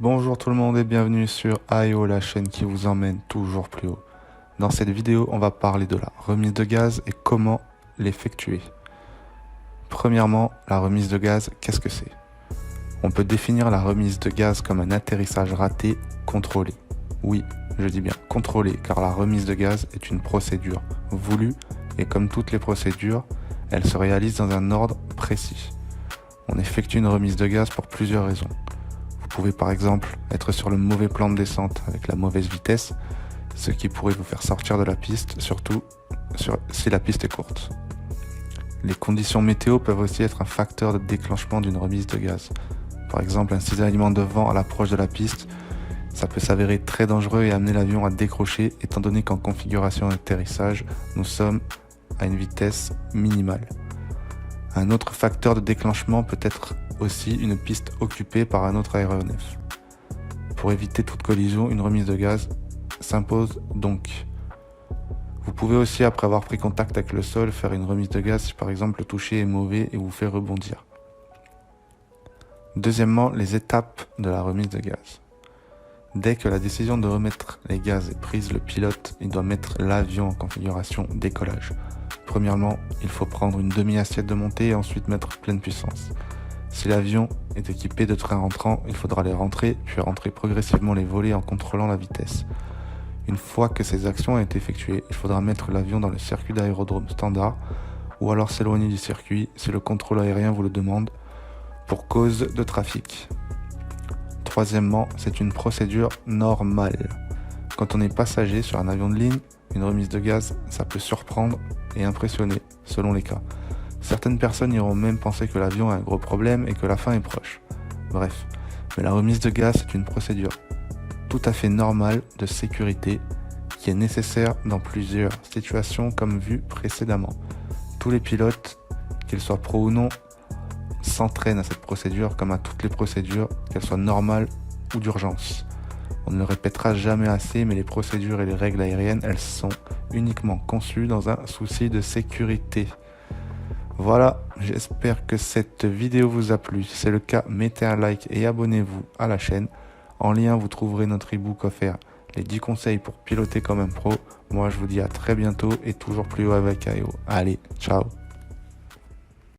Bonjour tout le monde et bienvenue sur AEO, la chaîne qui vous emmène toujours plus haut. Dans cette vidéo, on va parler de la remise de gaz et comment l'effectuer. Premièrement, la remise de gaz, qu'est-ce que c'est? On peut définir la remise de gaz comme un atterrissage raté contrôlé. Oui, je dis bien contrôlé, car la remise de gaz est une procédure voulue et comme toutes les procédures, elle se réalise dans un ordre précis. On effectue une remise de gaz pour plusieurs raisons. Vous pouvez par exemple être sur le mauvais plan de descente avec la mauvaise vitesse, ce qui pourrait vous faire sortir de la piste, surtout si la piste est courte. Les conditions météo peuvent aussi être un facteur de déclenchement d'une remise de gaz. Par exemple, un cisaillement de vent à l'approche de la piste, ça peut s'avérer très dangereux et amener l'avion à décrocher étant donné qu'en configuration d'atterrissage, nous sommes à une vitesse minimale. Un autre facteur de déclenchement peut être aussi une piste occupée par un autre aéronef. Pour éviter toute collision, une remise de gaz s'impose donc. Vous pouvez aussi, après avoir pris contact avec le sol, faire une remise de gaz si par exemple le toucher est mauvais et vous fait rebondir. Deuxièmement, les étapes de la remise de gaz. Dès que la décision de remettre les gaz est prise, le pilote il doit mettre l'avion en configuration décollage. Premièrement, il faut prendre une demi-assiette de montée et ensuite mettre pleine puissance. Si l'avion est équipé de trains rentrants, il faudra les rentrer, puis rentrer progressivement les volets en contrôlant la vitesse. Une fois que ces actions ont été effectuées, il faudra mettre l'avion dans le circuit d'aérodrome standard ou alors s'éloigner du circuit si le contrôle aérien vous le demande pour cause de trafic. Troisièmement, c'est une procédure normale. Quand on est passager sur un avion de ligne, une remise de gaz, ça peut surprendre et impressionner, selon les cas. Certaines personnes iront même penser que l'avion a un gros problème et que la fin est proche. Bref, mais la remise de gaz, c'est une procédure tout à fait normale de sécurité qui est nécessaire dans plusieurs situations comme vu précédemment. Tous les pilotes, qu'ils soient pro ou non, s'entraînent à cette procédure comme à toutes les procédures, qu'elles soient normales ou d'urgence. On ne le répétera jamais assez, mais les procédures et les règles aériennes, elles sont uniquement conçues dans un souci de sécurité. Voilà, j'espère que cette vidéo vous a plu. Si c'est le cas, mettez un like et abonnez-vous à la chaîne. En lien, vous trouverez notre e-book offert, les 10 conseils pour piloter comme un pro. Moi, je vous dis à très bientôt et toujours plus haut avec AEO. Allez, ciao!